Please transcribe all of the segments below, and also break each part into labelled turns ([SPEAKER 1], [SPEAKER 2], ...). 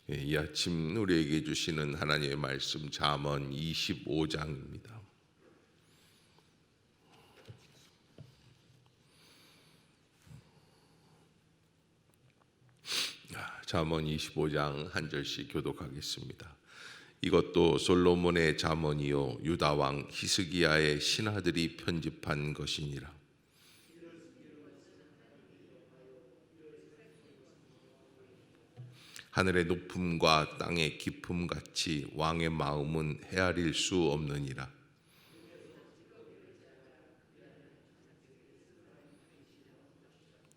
[SPEAKER 1] 이 아침 우리에게 주시는 하나님의 말씀 잠언 25장입니다. 잠언 25장 한 절씩 교독하겠습니다. 이것도 솔로몬의 잠언이요 유다 왕 히스기야의 신하들이 편집한 것이니라. 하늘의 높음과 땅의 깊음 같이 왕의 마음은 헤아릴 수 없느니라.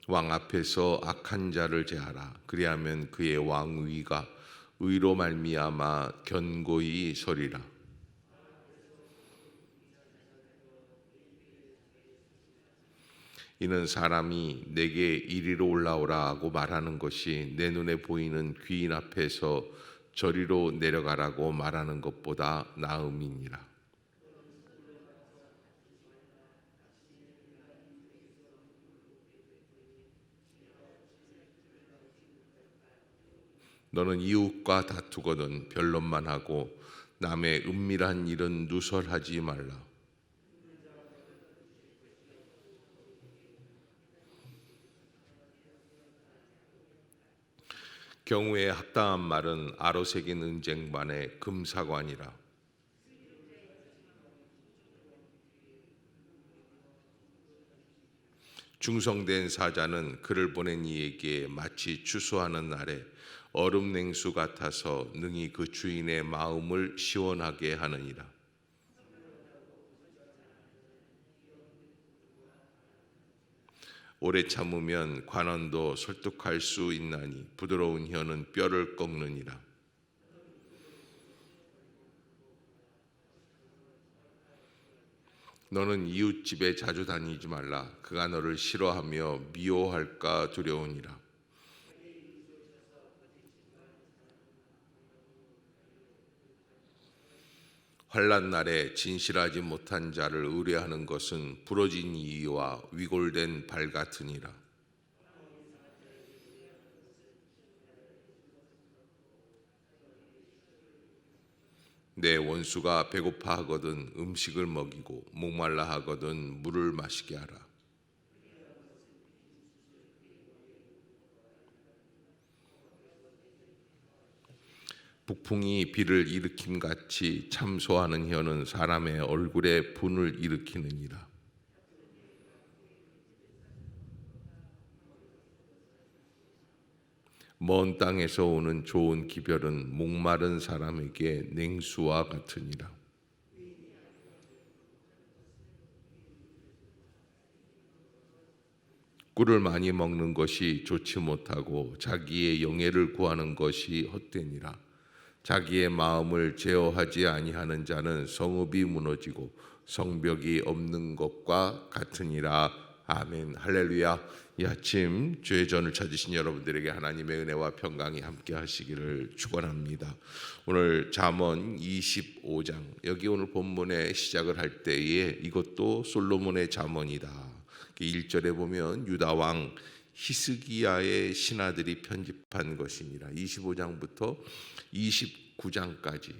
[SPEAKER 1] 왕 앞에서 악한 자를 제하라. 그리하면 그의 왕위가 의로 말미암아 견고히 서리라. 이는 사람이 내게 이리로 올라오라 하고 말하는 것이 내 눈에 보이는 귀인 앞에서 저리로 내려가라고 말하는 것보다 나음이니라. 너는 이웃과 다투거든 변론만 하고 남의 은밀한 일은 누설하지 말라. 경우에 합당한 말은 아로새긴 은쟁반의 금사관이라. 중성된 사자는 그를 보낸 이에게 마치 추수하는 날에 얼음 냉수 같아서 능히 그 주인의 마음을 시원하게 하느니라. 오래 참으면 관원도 설득할 수 있나니 부드러운 혀는 뼈를 꺾느니라. 너는 이웃집에 자주 다니지 말라. 그가 너를 싫어하며 미워할까 두려우니라. 환난 날에 진실하지 못한 자를 의뢰하는 것은 부러진 이와 위골된 발 같으니라. 내 원수가 배고파 하거든 음식을 먹이고 목말라 하거든 물을 마시게 하라. 북풍이 비를 일으킴 같이 참소하는 혀는 사람의 얼굴에 분을 일으키느니라. 먼 땅에서 오는 좋은 기별은 목마른 사람에게 냉수와 같으니라. 꿀을 많이 먹는 것이 좋지 못하고 자기의 영예를 구하는 것이 헛되니라. 자기의 마음을 제어하지 아니하는 자는 성읍이 무너지고 성벽이 없는 것과 같으니라. 아멘. 할렐루야. 이 아침 주의 전을 찾으신 여러분들에게 하나님의 은혜와 평강이 함께 하시기를 축원합니다. 오늘 잠언 25장, 여기 오늘 본문의 시작을 할 때에 이것도 솔로몬의 잠언이다. 1절에 보면 유다 왕 히스기야의 신하들이 편집한 것이니라. 25장부터 29장까지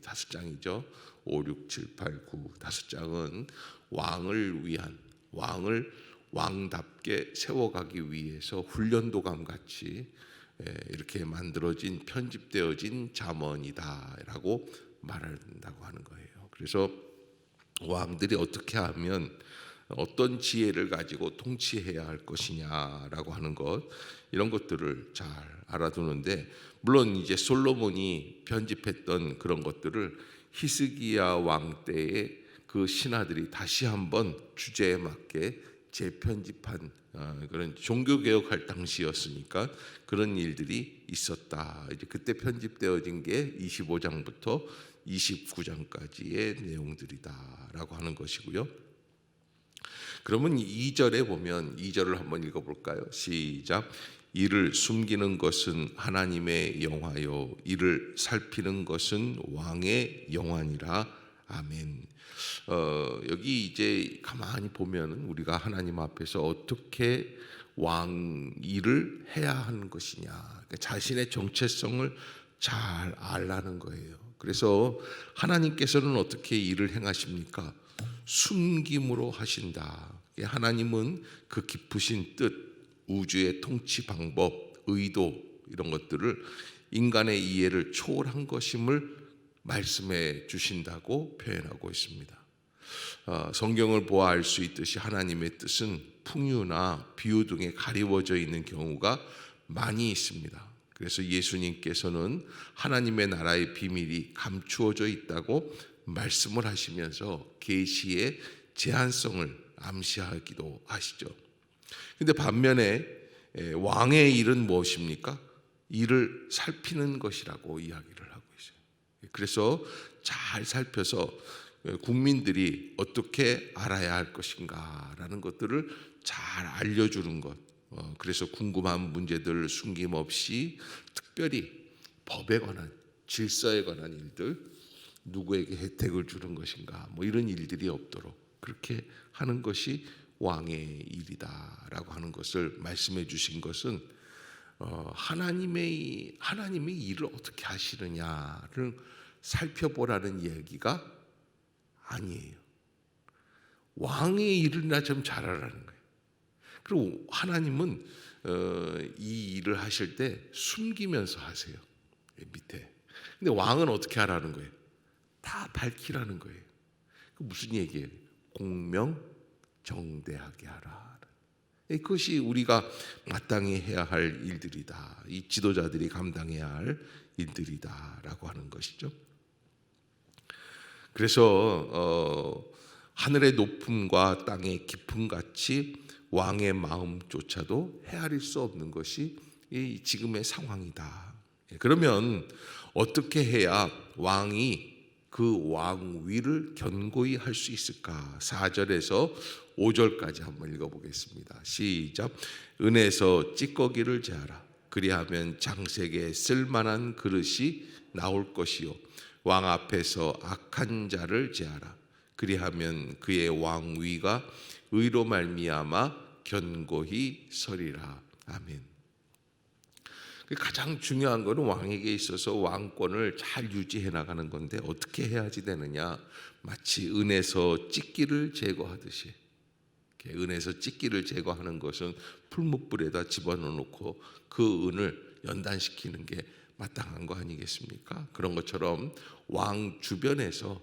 [SPEAKER 1] 5장이죠. 5, 6, 7, 8, 9 5장은 왕을 위한, 왕을 왕답게 세워가기 위해서 훈련도감 같이 이렇게 만들어진 편집되어진 잠언이다라고 말한다고 하는 거예요. 그래서 왕들이 어떻게 하면 어떤 지혜를 가지고 통치해야 할 것이냐라고 하는 것, 이런 것들을 잘 알아두는데, 물론 이제 솔로몬이 편집했던 그런 것들을 히스기야 왕 때에 그 신하들이 다시 한번 주제에 맞게 재편집한 그런 종교개혁할 당시였으니까 그런 일들이 있었다. 이제 그때 편집되어진 게 25장부터 29장까지의 내용들이다라고 하는 것이고요. 그러면 2절에 보면 2절을 한번 읽어볼까요? 시작. 이를 숨기는 것은 하나님의 영화요 이를 살피는 것은 왕의 영화니라. 아멘. 여기 이제 가만히 보면 우리가 하나님 앞에서 어떻게 왕 일을 해야 하는 것이냐, 그러니까 자신의 정체성을 잘 알라는 거예요. 그래서 하나님께서는 어떻게 일을 행하십니까? 숨김으로 하신다. 하나님은 그 깊으신 뜻, 우주의 통치 방법, 의도 이런 것들을 인간의 이해를 초월한 것임을 말씀해 주신다고 표현하고 있습니다. 성경을 보아 알 수 있듯이 하나님의 뜻은 풍유나 비유 등에 가리워져 있는 경우가 많이 있습니다. 그래서 예수님께서는 하나님의 나라의 비밀이 감추어져 있다고 말씀을 하시면서 계시의 제한성을 암시하기도 하시죠. 근데 반면에 왕의 일은 무엇입니까? 이를 살피는 것이라고 이야기를 하고 있어요. 그래서 잘 살펴서 국민들이 어떻게 알아야 할 것인가라는 것들을 잘 알려주는 것. 그래서 궁금한 문제들 숨김없이 특별히 법에 관한, 질서에 관한 일들, 누구에게 혜택을 주는 것인가, 뭐 이런 일들이 없도록 그렇게 하는 것이 왕의 일이다라고 하는 것을 말씀해 주신 것은 하나님의 일을 어떻게 하시느냐를 살펴보라는 이야기가 아니에요. 왕의 일이나 좀 잘하라는 거예요. 그리고 하나님은 이 일을 하실 때 숨기면서 하세요. 밑에. 근데 왕은 어떻게 하라는 거예요? 다 밝히라는 거예요. 무슨 얘기예요? 공명정대하게 하라. 그것이 우리가 마땅히 해야 할 일들이다. 이 지도자들이 감당해야 할 일들이다라고 하는 것이죠. 그래서 하늘의 높음과 땅의 깊음 같이 왕의 마음조차도 헤아릴 수 없는 것이 이 지금의 상황이다. 그러면 어떻게 해야 왕이 그 왕위를 견고히 할 수 있을까? 4절에서 5절까지 한번 읽어보겠습니다. 시작. 은에서 찌꺼기를 제하라. 그리하면 장색에 쓸만한 그릇이 나올 것이요 왕 앞에서 악한 자를 제하라. 그리하면 그의 왕위가 의로 말미암아 견고히 서리라. 아멘. 가장 중요한 것은 왕에게 있어서 왕권을 잘 유지해 나가는 건데 어떻게 해야지 되느냐? 마치 은에서 찌끼를 제거하듯이. 은에서 찌끼를 제거하는 것은 풀무불에다 집어넣고 그 은을 연단시키는 게 마땅한 거 아니겠습니까? 그런 것처럼 왕 주변에서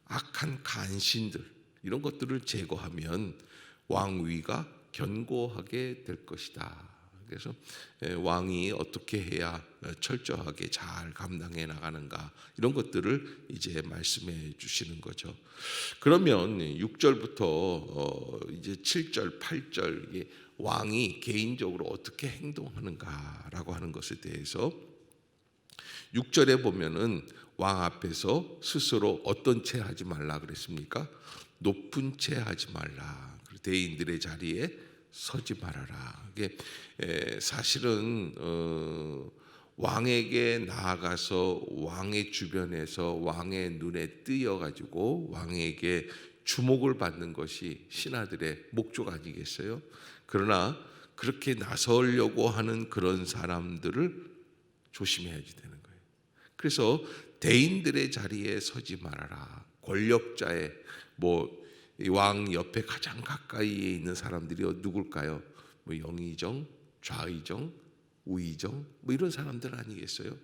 [SPEAKER 1] 악한 간신들 이런 것들을 제거하면 왕위가 견고하게 될 것이다. 그래서 왕이 어떻게 해야 철저하게 잘 감당해 나가는가 이런 것들을 이제 말씀해 주시는 거죠. 그러면 6절부터 이제 7절, 8절 왕이 개인적으로 어떻게 행동하는가라고 하는 것에 대해서 6절에 보면은 왕 앞에서 스스로 어떤 채 하지 말라 그랬습니까? 높은 채 하지 말라. 대인들의 자리에 서지 말아라. 이게 사실은 왕에게 나아가서 왕의 주변에서 왕의 눈에 띄어 가지고 왕에게 주목을 받는 것이 신하들의 목적 아니겠어요? 그러나 그렇게 나서려고 하는 그런 사람들을 조심해야지 되는 거예요. 그래서 대인들의 자리에 서지 말아라. 권력자의 왕 옆에 가장 가까이에 있는 사람들이 누굴까요? 영의정, 좌의정, 우의정 이런 사람들 아니겠어요?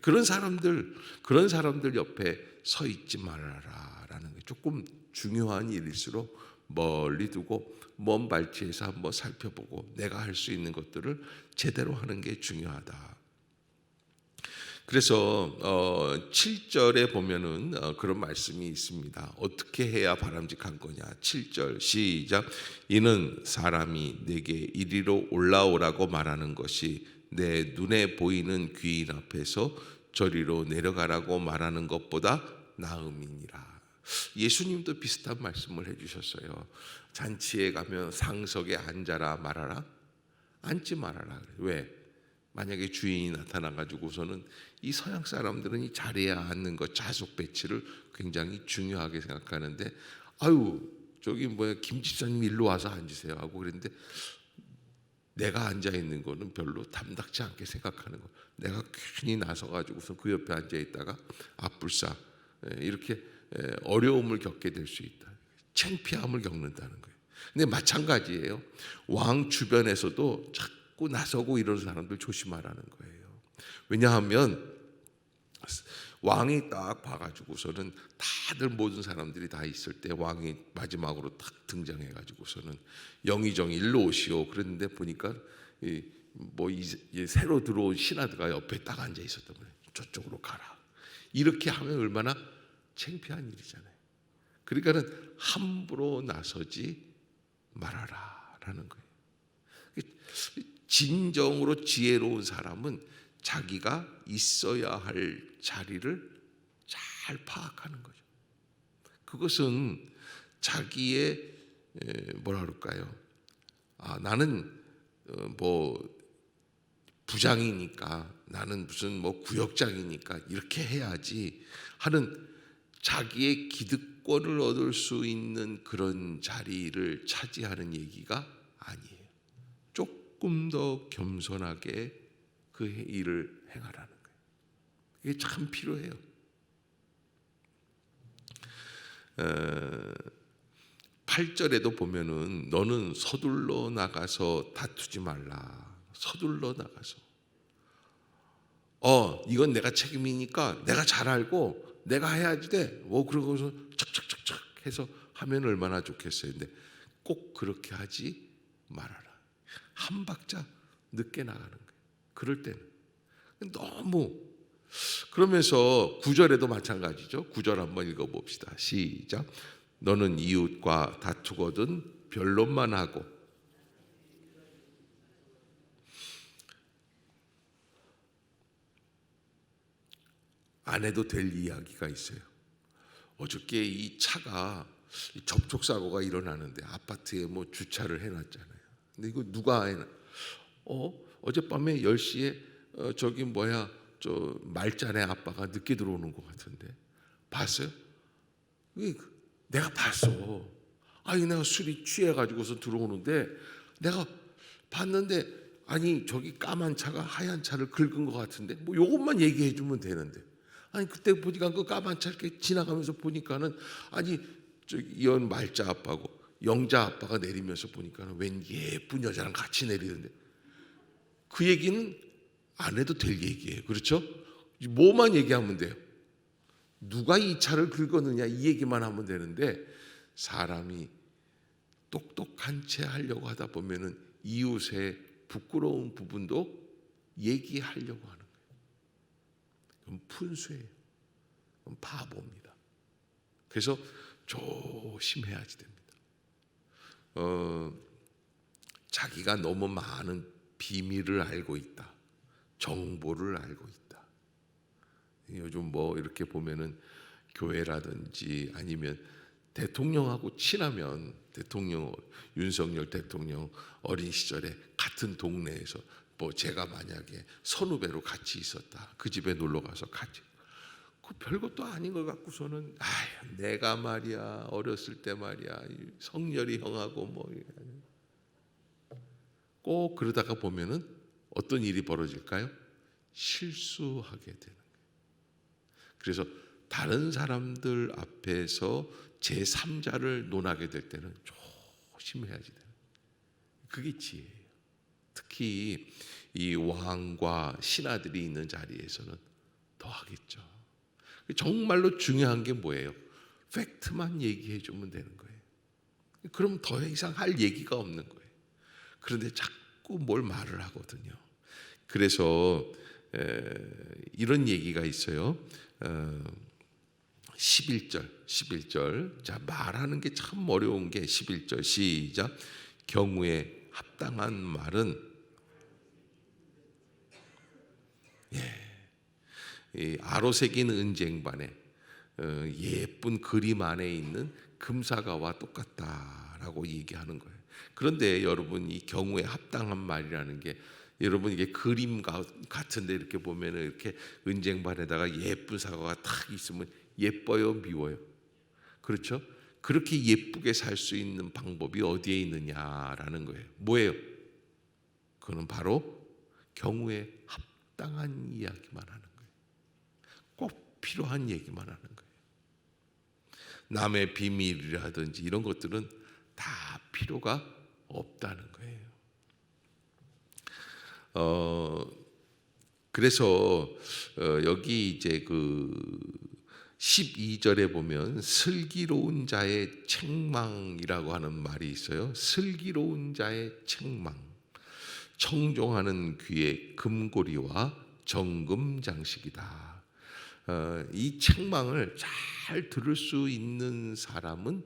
[SPEAKER 1] 그런 사람들 옆에 서 있지 말아라라는 게 조금 중요한 일일수록 멀리 두고 먼 발치에서 한번 살펴보고 내가 할 수 있는 것들을 제대로 하는 게 중요하다. 그래서 7절에 보면은 그런 말씀이 있습니다. 어떻게 해야 바람직한 거냐? 7절 시작. 이는 사람이 내게 이리로 올라오라고 말하는 것이 내 눈에 보이는 귀인 앞에서 저리로 내려가라고 말하는 것보다 나음이니라. 예수님도 비슷한 말씀을 해주셨어요. 잔치에 가면 상석에 앉아라 말아라? 앉지 말아라. 왜? 만약에 주인이 나타나가지고서는 이 서양 사람들은 이 자리에 앉는 것, 좌석 배치를 굉장히 중요하게 생각하는데 아유 저기 김 집사님 일로 와서 앉으세요 하고 그랬는데 내가 앉아 있는 거는 별로 담닥지 않게 생각하는 거. 내가 괜히 나서 가지고서 그 옆에 앉아 있다가 아뿔싸 이렇게 어려움을 겪게 될 수 있다. 창피함을 겪는다는 거예요. 근데 마찬가지예요. 왕 주변에서도 자꾸 나서고 이런 사람들 조심하라는 거예요. 왜냐하면 왕이 딱 봐가지고서는 다들 모든 사람들이 다 있을 때 왕이 마지막으로 딱 등장해가지고서는 영의정이 일로 오시오 그랬는데 보니까 새로 들어온 신하드가 옆에 딱 앉아 있었단 말이에요. 저쪽으로 가라. 이렇게 하면 얼마나 창피한 일이잖아요. 그러니까는 함부로 나서지 말아라라는 거예요. 진정으로 지혜로운 사람은 자기가 있어야 할 자리를 잘 파악하는 거죠. 그것은 자기의 뭐라 그럴까요? 나는 뭐 부장이니까, 나는 무슨 뭐 구역장이니까 이렇게 해야지 하는 자기의 기득권을 얻을 수 있는 그런 자리를 차지하는 얘기가 아니에요. 조금 더 겸손하게 그 일을 행하라는 거예요. 이게 참 필요해요. 8절에도 보면은 너는 서둘러 나가서 다투지 말라. 서둘러 나가서. 이건 내가 책임이니까 내가 잘 알고 내가 해야지 돼. 그러고서 착착착착 해서 하면 얼마나 좋겠어요. 근데 꼭 그렇게 하지 말아라. 한 박자 늦게 나가는 거예요. 그럴 때는 너무 그러면서 9절에도 마찬가지죠. 9절 한번 읽어봅시다. 시작. 너는 이웃과 다투거든 변론만 하고 안 해도 될 이야기가 있어요. 어저께 이 차가 접촉사고가 일어나는데 아파트에 뭐 주차를 해놨잖아요. 근데 이거 누가 해놔? 어젯밤에 10시에 저 말잔의 아빠가 늦게 들어오는 것 같은데 봤어요? 내가 봤어. 내가 술이 취해가지고서 들어오는데 내가 봤는데 저기 까만 차가 하얀 차를 긁은 것 같은데 뭐 요것만 얘기해 주면 되는데 그때 보니까 그 까만 차 이렇게 지나가면서 보니까는 이런 말자 아빠고 영자 아빠가 내리면서 보니까는 웬 예쁜 여자랑 같이 내리는데 그 얘기는 안 해도 될 얘기예요. 그렇죠? 뭐만 얘기하면 돼요? 누가 이 차를 긁었느냐 이 얘기만 하면 되는데 사람이 똑똑한 채 하려고 하다 보면은 이웃의 부끄러운 부분도 얘기하려고 하는 거예요. 그럼 푼수예요. 그럼 바보입니다. 그래서 조심해야지 됩니다. 자기가 너무 많은 비밀을 알고 있다. 정보를 알고 있다. 요즘 뭐 이렇게 보면은 교회라든지 아니면 대통령하고 친하면 윤석열 대통령 어린 시절에 같은 동네에서 뭐 제가 만약에 선후배로 같이 있었다. 그 집에 놀러 가서 같이 그 별것도 아닌 것 같고서는 내가 말이야 어렸을 때 말이야 성렬이 형하고 뭐 꼭 그러다가 보면은 어떤 일이 벌어질까요? 실수하게 되는 거예요. 그래서 다른 사람들 앞에서 제3자를 논하게 될 때는 조심해야지 돼요. 그게 지혜예요. 특히 이 왕과 신하들이 있는 자리에서는 더 하겠죠. 정말로 중요한 게 뭐예요? 팩트만 얘기해 주면 되는 거예요. 그럼 더 이상 할 얘기가 없는 거예요. 그런데 자꾸 뭘 말을 하거든요. 그래서 이런 얘기가 있어요. 11절. 자, 말하는 게 참 어려운 게 11절 시작. 경우에 합당한 말은 이 아로새긴 은쟁반에 예쁜 그림 안에 있는 금사과와 똑같다라고 얘기하는 거예요. 그런데 여러분 이 경우에 합당한 말이라는 게 여러분 이게 그림 같은데 이렇게 보면은 이렇게 은쟁반에다가 예쁜 사과가 탁 있으면 예뻐요, 미워요? 그렇죠? 그렇게 예쁘게 살 수 있는 방법이 어디에 있느냐라는 거예요. 뭐예요? 그거는 바로 경우에 합당한 이야기만 하는 거예요. 꼭 필요한 얘기만 하는 거예요. 남의 비밀이라든지 이런 것들은 다 필요가 없다는 거예요. 그래서 여기 이제 그 12절에 보면 슬기로운 자의 책망이라고 하는 말이 있어요. 슬기로운 자의 책망. 청종하는 귀의 금고리와 정금 장식이다. 이 책망을 잘 들을 수 있는 사람은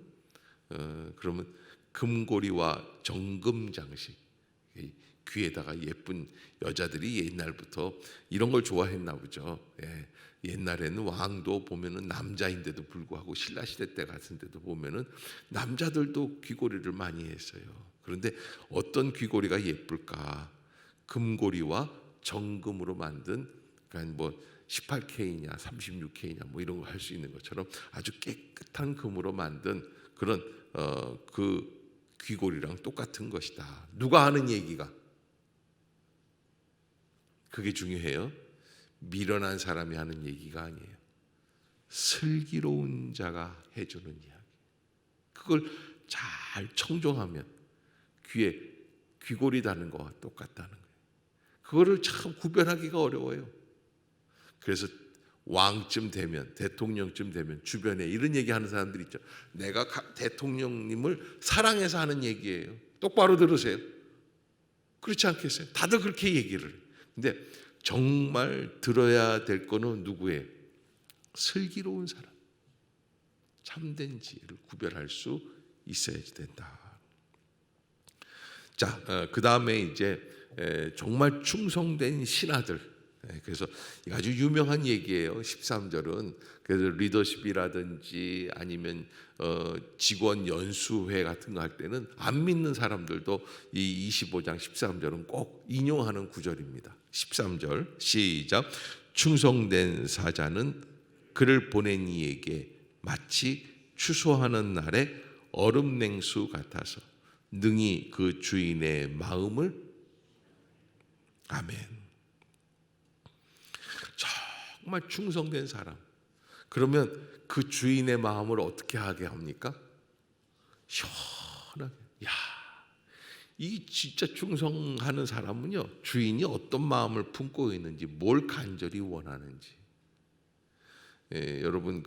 [SPEAKER 1] 그러면 금고리와 정금 장식, 귀에다가 예쁜 여자들이 옛날부터 이런 걸 좋아했나 보죠. 예. 옛날에는 왕도 보면은 남자인데도 불구하고 신라 시대 때 같은데도 보면은 남자들도 귀고리를 많이 했어요. 그런데 어떤 귀고리가 예쁠까? 금고리와 정금으로 만든, 그러니까 뭐 18K냐 36K냐 뭐 이런 거 할 수 있는 것처럼 아주 깨끗한 금으로 만든 그런 그 귀고리랑 똑같은 것이다. 누가 하는 얘기가? 그게 중요해요. 미련한 사람이 하는 얘기가 아니에요. 슬기로운 자가 해주는 이야기. 그걸 잘 청종하면 귀에 귀고리 다는 거와 똑같다는 거예요. 그거를 참 구별하기가 어려워요. 그래서 왕쯤 되면, 대통령쯤 되면 주변에 이런 얘기하는 사람들 있죠. 내가 대통령님을 사랑해서 하는 얘기예요. 똑바로 들으세요. 그렇지 않겠어요? 다들 그렇게 얘기를 해요. 근데 정말 들어야 될 거는 누구예요? 슬기로운 사람, 참된 지혜를 구별할 수 있어야 된다. 자, 그 다음에 이제 정말 충성된 신하들. 그래서 아주 유명한 얘기예요. 13절은 그래서 리더십이라든지 아니면 직원 연수회 같은 거 할 때는 안 믿는 사람들도 이 25장 13절은 꼭 인용하는 구절입니다. 13절 시작. 충성된 사자는 그를 보낸 이에게 마치 추수하는 날에 얼음 냉수 같아서 능히 그 주인의 마음을. 아멘. 정말 충성된 사람. 그러면 그 주인의 마음을 어떻게 하게 합니까? 시원하게. 야, 이 진짜 충성하는 사람은요, 주인이 어떤 마음을 품고 있는지, 뭘 간절히 원하는지. 여러분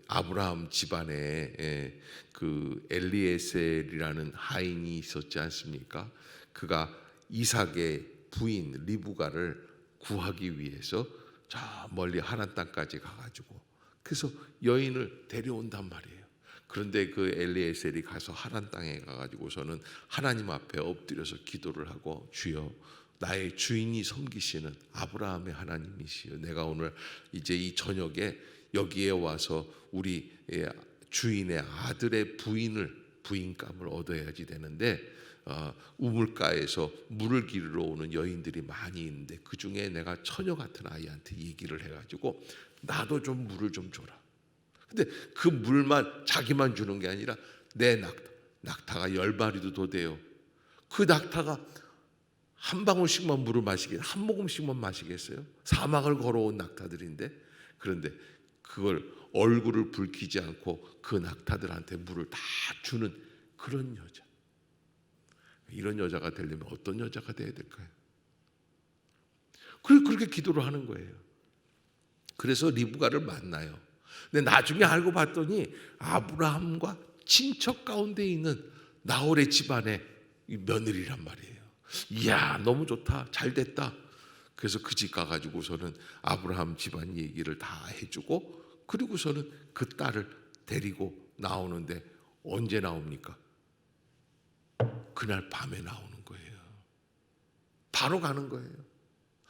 [SPEAKER 1] 아브라함 집안에 그 엘리에셀이라는 하인이 있었지 않습니까? 그가 이삭의 부인 리브가를 구하기 위해서 저 멀리 하란 땅까지 가가지고 그래서 여인을 데려온단 말이에요. 그런데 그 엘리에셀이 가서 하란 땅에 가가지고서는 하나님 앞에 엎드려서 기도를 하고, 주여, 나의 주인이 섬기시는 아브라함의 하나님이시여, 내가 오늘 이제 이 저녁에 여기에 와서 우리 주인의 아들의 부인감을 얻어야지 되는데 우물가에서 물을 기르러 오는 여인들이 많이 있는데 그 중에 내가 처녀 같은 아이한테 얘기를 해가지고 나도 좀 물을 좀 줘라. 근데 그 물만 자기만 주는 게 아니라 내 낙타가 10마리도 더 돼요. 그 낙타가 한 방울씩만 물을 마시겠어요? 한 모금씩만 마시겠어요? 사막을 걸어온 낙타들인데. 그런데 그걸 얼굴을 붉히지 않고 그 낙타들한테 물을 다 주는 그런 여자. 이런 여자가 되려면 어떤 여자가 돼야 될까요? 그렇게 기도를 하는 거예요. 그래서 리브가를 만나요. 근데 나중에 알고 봤더니 아브라함과 친척 가운데 있는 나홀의 집안의 며느리란 말이에요. 이야, 너무 좋다, 잘 됐다. 그래서 그 집 가가지고서는 아브라함 집안 얘기를 다 해주고, 그리고서는 그 딸을 데리고 나오는데 언제 나옵니까? 그날 밤에 나오는 거예요. 바로 가는 거예요.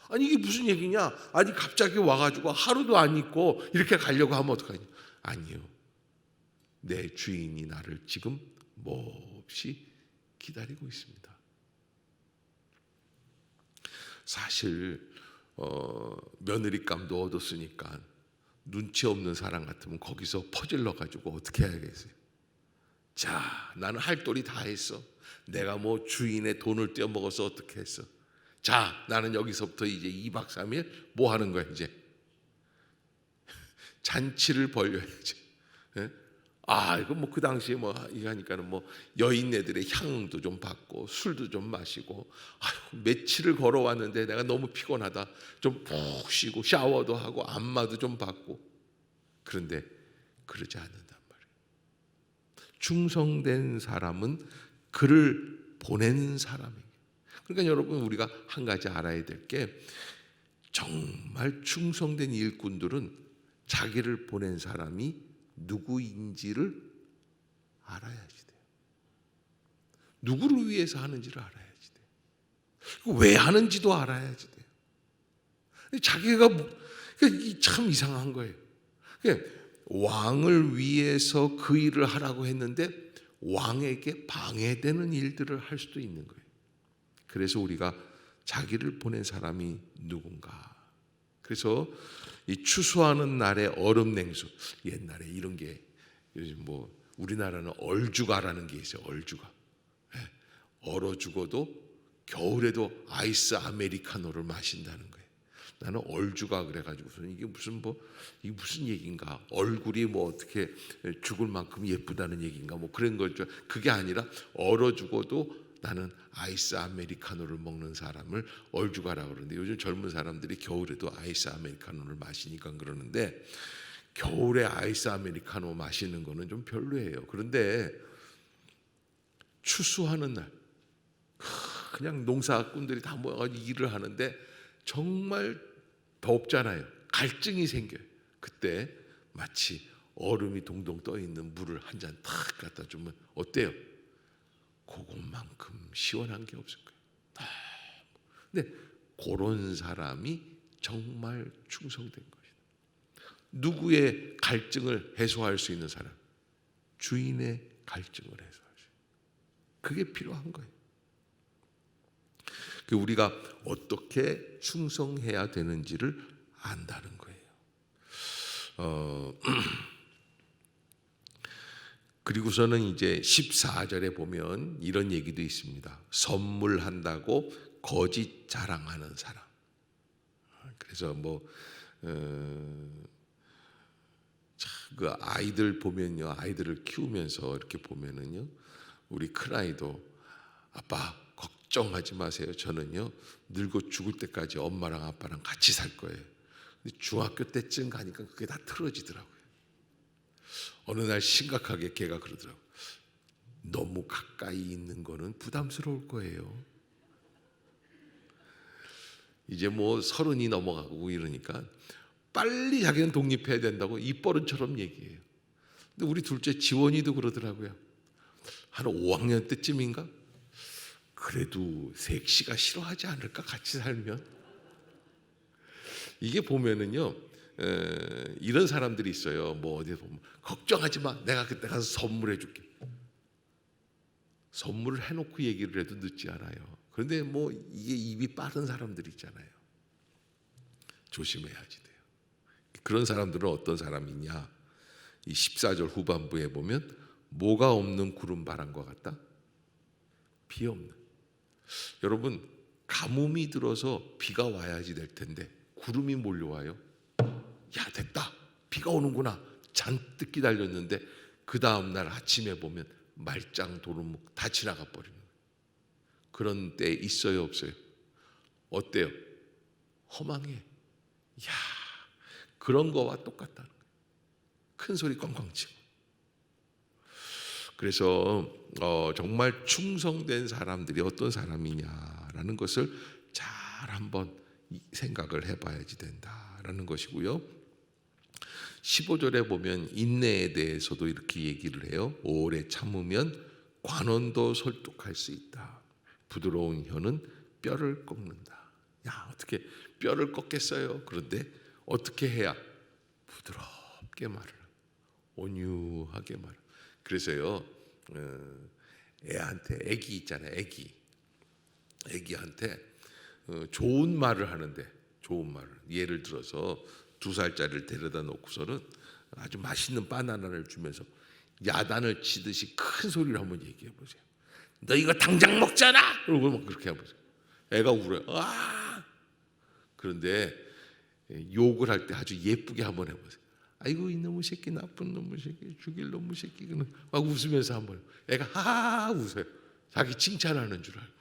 [SPEAKER 1] 아니 이게 무슨 얘기냐? 아니 갑자기 와가지고 하루도 안 있고 이렇게 가려고 하면 어떡하냐? 아니요, 내 주인이 나를 지금 몹시 기다리고 있습니다. 사실 며느리감도 얻었으니까 눈치 없는 사람 같으면 거기서 퍼질러 가지고 어떻게 해야겠어요? 자, 나는 할 도리 다 했어. 내가 뭐 주인의 돈을 떼어먹어서 어떻게 했어. 자, 나는 여기서부터 이제 2박 3일 뭐 하는 거야 이제. 잔치를 벌려야지. 예? 이거 뭐 그 당시에 뭐 이거 하니까는 뭐 여인네들의 향도 좀 받고 술도 좀 마시고, 며칠을 걸어왔는데 내가 너무 피곤하다. 좀 푹 쉬고 샤워도 하고 안마도 좀 받고. 그런데 그러지 않는단 말이에요. 충성된 사람은 그를 보낸 사람이에요. 그러니까 여러분, 우리가 한 가지 알아야 될 게, 정말 충성된 일꾼들은 자기를 보낸 사람이 누구인지를 알아야지 돼요. 누구를 위해서 하는지를 알아야지 돼요. 왜 하는지도 알아야지 돼요. 자기가 참 이상한 거예요. 왕을 위해서 그 일을 하라고 했는데 왕에게 방해되는 일들을 할 수도 있는 거예요. 그래서 우리가 자기를 보낸 사람이 누군가. 그래서 이 추수하는 날의 얼음 냉수, 옛날에 이런 게, 뭐 우리나라는 얼주가라는 게 있어요. 얼주가. 얼어 죽어도 겨울에도 아이스 아메리카노를 마신다는 거예요. 나는 얼주가 그래가지고 이게 무슨 얘기인가? 얼굴이 뭐 어떻게 죽을 만큼 예쁘다는 얘기인가? 뭐 그런 거죠. 그게 아니라 얼어 죽어도 나는 아이스 아메리카노를 먹는 사람을 얼주가라고 그러는데, 요즘 젊은 사람들이 겨울에도 아이스 아메리카노를 마시니까 그러는데, 겨울에 아이스 아메리카노 마시는 거는 좀 별로예요. 그런데 추수하는 날 그냥 농사꾼들이 다 모여가지고 일을 하는데 정말 덥잖아요. 갈증이 생겨요. 그때 마치 얼음이 동동 떠 있는 물을 한 잔 탁 갖다 주면 어때요? 그것만큼 시원한 게 없을 거예요. 근데 그런 사람이 정말 충성된 것이다. 누구의 갈증을 해소할 수 있는 사람? 주인의 갈증을 해소할 수 있는. 그게 필요한 거예요. 우리가 어떻게 충성해야 되는지를 안다는 거예요. 그리고서는 이제 14절에 보면 이런 얘기도 있습니다. 선물한다고 거짓 자랑하는 사람. 그래서 그 아이들 보면요, 아이들을 키우면서 이렇게 보면은요, 우리 큰 아이도 아빠 걱정하지 마세요. 저는요 늙어 죽을 때까지 엄마랑 아빠랑 같이 살 거예요. 근데 중학교 때쯤 가니까 그게 다 틀어지더라고요. 어느 날 심각하게 걔가 그러더라고요. 너무 가까이 있는 거는 부담스러울 거예요. 이제 뭐 30이 넘어가고 이러니까 빨리 자기는 독립해야 된다고 입버릇처럼 얘기해요. 근데 우리 둘째 지원이도 그러더라고요. 한 5학년 때쯤인가? 그래도 섹시가 싫어하지 않을까, 같이 살면? 이게 보면은요, 이런 사람들이 있어요. 뭐 어디 보면 걱정하지 마, 내가 그때 가서 선물해 줄게. 선물을 해놓고 얘기를 해도 늦지 않아요. 그런데 뭐 이게 입이 빠른 사람들이 있잖아요. 조심해야지 돼요. 그런 사람들은 어떤 사람이냐? 이 14절 후반부에 보면 뭐가 없는 구름 바람과 같다? 비 없는. 여러분, 가뭄이 들어서 비가 와야지 될 텐데 구름이 몰려와요. 야, 됐다, 비가 오는구나. 잔뜩 기다렸는데 그 다음날 아침에 보면 말짱 도루묵 다 지나가 버리는 거예요. 그런 때 있어요, 없어요? 어때요? 허망해. 야, 그런 거와 똑같다는 거예요. 큰 소리 꽝꽝 치고. 그래서 정말 충성된 사람들이 어떤 사람이냐라는 것을 잘 한번 생각을 해봐야지 된다라는 것이고요. 15절에 보면 인내에 대해서도 이렇게 얘기를 해요. 오래 참으면 관원도 설득할 수 있다. 부드러운 혀는 뼈를 꺾는다. 야, 어떻게 뼈를 꺾겠어요? 그런데 어떻게 해야? 부드럽게 말을, 온유하게 말을. 그래서요, 애한테, 애기 있잖아요, 애기한테 좋은 말을 하는데, 좋은 말을, 예를 들어서 2살짜리를 데려다 놓고서는 아주 맛있는 바나나를 주면서, 야단을 치듯이 큰 소리로 한번 얘기해 보세요. 너 이거 당장 먹잖아. 그러고 막 그렇게 해보세요. 애가 울어요. 아! 그런데 욕을 할 때 아주 예쁘게 한번 해보세요. 아이고 이놈의 새끼, 나쁜 놈의 새끼, 죽일 놈의 새끼. 막 웃으면서 한번 애가 하하 웃어요. 자기 칭찬하는 줄 알고.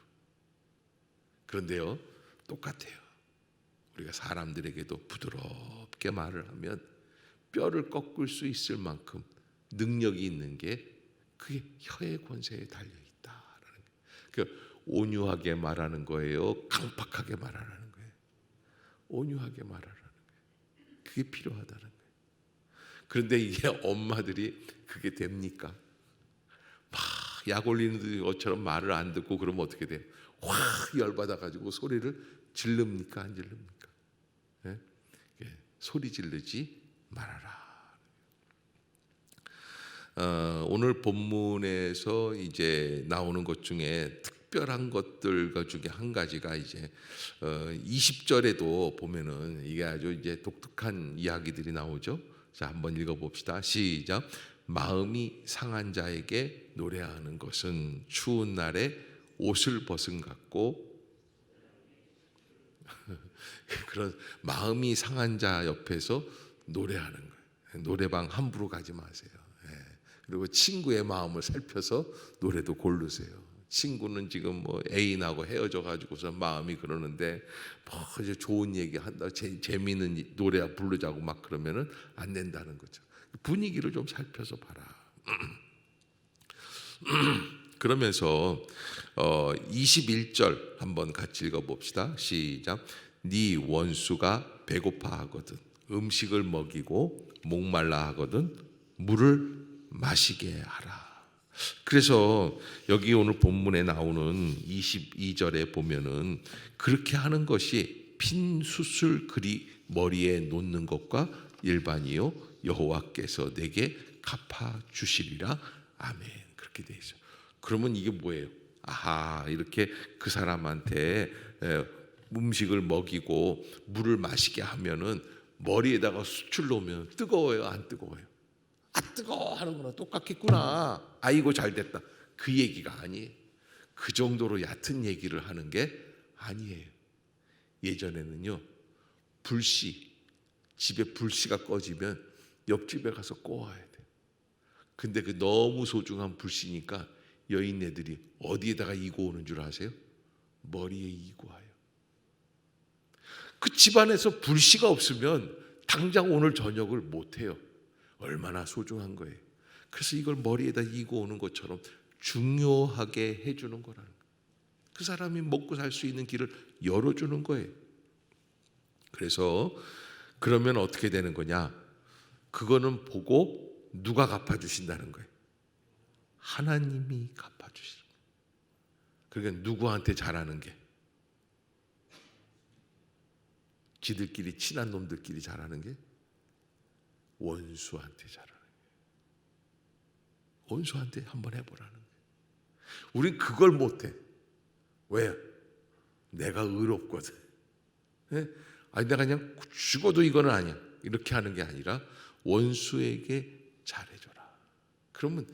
[SPEAKER 1] 그런데요, 똑같아요. 우리가 사람들에게도 부드럽게 말을 하면 뼈를 꺾을 수 있을 만큼 능력이 있는 게 그게 혀의 권세에 달려 있다라는 거예요. 온유하게 말하는 거예요, 강팍하게 말하는 거예요. 온유하게 말하라는 거예요. 그게 필요하다는 거예요. 그런데 이게 엄마들이 그게 됩니까? 막 약 올리는 것처럼 말을 안 듣고 그러면 어떻게 돼요? 확 열받아 가지고 소리를 질릅니까? 안 질릅니까? 네? 소리 지르지 말아라. 오늘 본문에서 이제 나오는 것 중에 특별한 것들 중에 한 가지가 이제 20절에도 보면은 이게 아주 이제 독특한 이야기들이 나오죠. 자, 한번 읽어봅시다. 시작. 마음이 상한 자에게 노래하는 것은 추운 날에 옷을 벗은 같고, 그런 마음이 상한 자 옆에서 노래하는 거예요. 노래방 함부로 가지 마세요. 그리고 친구의 마음을 살펴서 노래도 고르세요. 친구는 지금 뭐 애인하고 헤어져 가지고서 마음이 그러는데 뭐 이제 좋은 얘기 한다, 재미있는 노래 부르자고 막 그러면은 안 된다는 거죠. 분위기를 좀 살펴서 봐라. 그러면서 21절 한번 같이 읽어봅시다. 시작. 네 원수가 배고파 하거든 음식을 먹이고 목말라 하거든 물을 마시게 하라. 그래서 여기 오늘 본문에 나오는 22절에 보면은 그렇게 하는 것이 핀 숯을 그리 머리에 놓는 것과 일반이요 여호와께서 내게 갚아 주시리라. 아멘. 그렇게 돼 있어요. 그러면 이게 뭐예요? 아하, 이렇게 그 사람한테 음식을 먹이고 물을 마시게 하면은 머리에다가 숯을 놓으면 뜨거워요, 안 뜨거워요? 아, 뜨거워 하는 거랑 똑같겠구나. 아이고 잘 됐다. 그 얘기가 아니에요. 그 정도로 얕은 얘기를 하는 게 아니에요. 예전에는요, 불씨, 집에 불씨가 꺼지면 옆집에 가서 꼬아야 돼요. 근데 그 너무 소중한 불씨니까 여인네들이 어디에다가 이고 오는 줄 아세요? 머리에 이고 와요. 그 집안에서 불씨가 없으면 당장 오늘 저녁을 못 해요. 얼마나 소중한 거예요. 그래서 이걸 머리에다 이고 오는 것처럼 중요하게 해주는 거라는 거예요. 그 사람이 먹고 살 수 있는 길을 열어주는 거예요. 그래서 그러면 어떻게 되는 거냐? 그거는 보고 누가 갚아주신다는 거예요? 하나님이 갚아주시는 거예요. 그러니까 누구한테 잘하는 게? 지들끼리 친한 놈들끼리 잘하는 게? 원수한테 잘하는 거예요. 원수한테 한번 해보라는 거예요. 우린 그걸 못해. 왜? 내가 의롭거든. 아니 내가 그냥 죽어도 이거는 아니야. 이렇게 하는 게 아니라 원수에게 잘해줘라. 그러면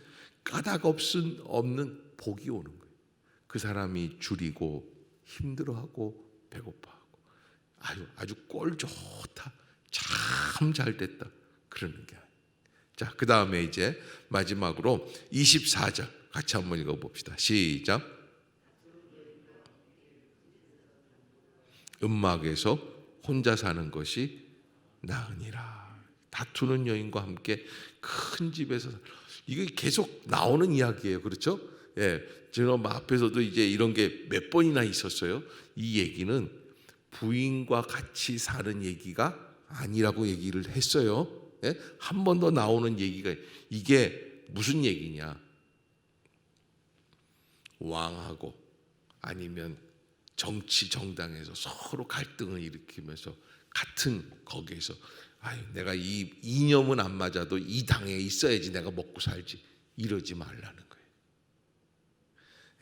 [SPEAKER 1] 까닭 없는 복이 오는 거예요. 그 사람이 줄이고 힘들어하고 배고파하고 아주 꼴 좋다. 참 잘 됐다. 그러는 게 아니에요. 자, 그 다음에 이제 마지막으로 24절 같이 한번 읽어봅시다. 시작. 음막에서 혼자 사는 것이 나으니라. 다투는 여인과 함께 큰 집에서, 이게 계속 나오는 이야기예요. 그렇죠? 예, 지금 앞에서도 이제 이런 게 몇 번이나 있었어요. 이 얘기는 부인과 같이 사는 얘기가 아니라고 얘기를 했어요. 예? 한 번 더 나오는 얘기가, 이게 무슨 얘기냐? 왕하고 아니면 정치 정당에서 서로 갈등을 일으키면서 같은 거기에서 내가 이 이념은 안 맞아도 이 당에 있어야지 내가 먹고 살지, 이러지 말라는 거예요.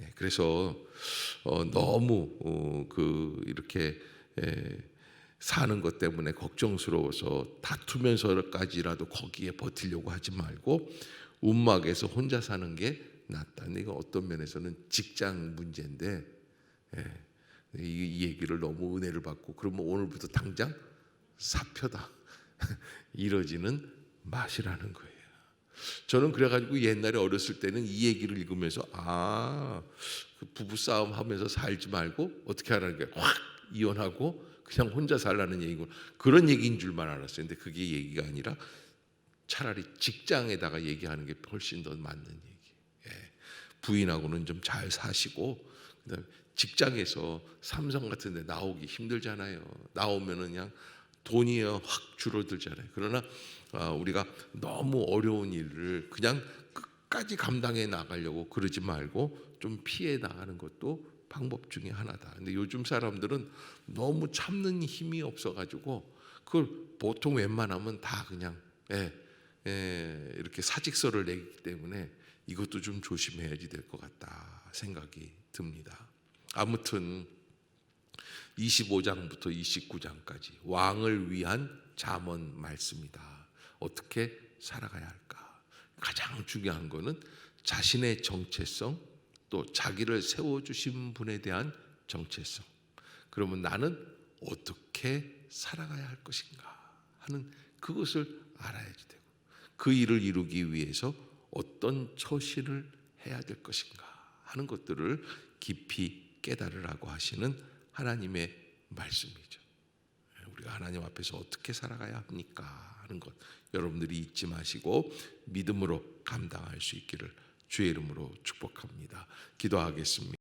[SPEAKER 1] 예, 그래서 너무 이렇게 사는 것 때문에 걱정스러워서 다투면서까지라도 거기에 버티려고 하지 말고 움막에서 혼자 사는 게 낫다. 근데 이거 어떤 면에서는 직장 문제인데, 예, 이 얘기를 너무 은혜를 받고 그러면 오늘부터 당장 사표다 이러지는 마시라는 거예요. 저는 그래가지고 옛날에 어렸을 때는 이 얘기를 읽으면서 그 부부 싸움 하면서 살지 말고 어떻게 하라는 거예요. 확 이혼하고 그냥 혼자 살라는 얘기고 그런 얘기인 줄만 알았어요. 근데 그게 얘기가 아니라 차라리 직장에다가 얘기하는 게 훨씬 더 맞는 얘기. 예. 부인하고는 좀 잘 사시고 그다음에 직장에서 삼성 같은 데 나오기 힘들잖아요. 나오면은 그냥 돈이 확 줄어들잖아요. 그러나 우리가 너무 어려운 일을 그냥 끝까지 감당해 나가려고 그러지 말고 좀 피해 나가는 것도 방법 중에 하나다. 근데 요즘 사람들은 너무 참는 힘이 없어가지고 그걸 보통 웬만하면 다 그냥 이렇게 사직서를 내기 때문에 이것도 좀 조심해야지 될 것 같다 생각이 듭니다. 아무튼 25장부터 29장까지 왕을 위한 잠언 말씀이다. 어떻게 살아가야 할까? 가장 중요한 거는 자신의 정체성, 또 자기를 세워주신 분에 대한 정체성. 그러면 나는 어떻게 살아가야 할 것인가 하는 그것을 알아야지 되고 그 일을 이루기 위해서 어떤 처신을 해야 될 것인가 하는 것들을 깊이 깨달으라고 하시는 하나님의 말씀이죠. 우리가 하나님 앞에서 어떻게 살아가야 합니까 하는 것 여러분들이 잊지 마시고 믿음으로 감당할 수 있기를 주의 이름으로 축복합니다. 기도하겠습니다.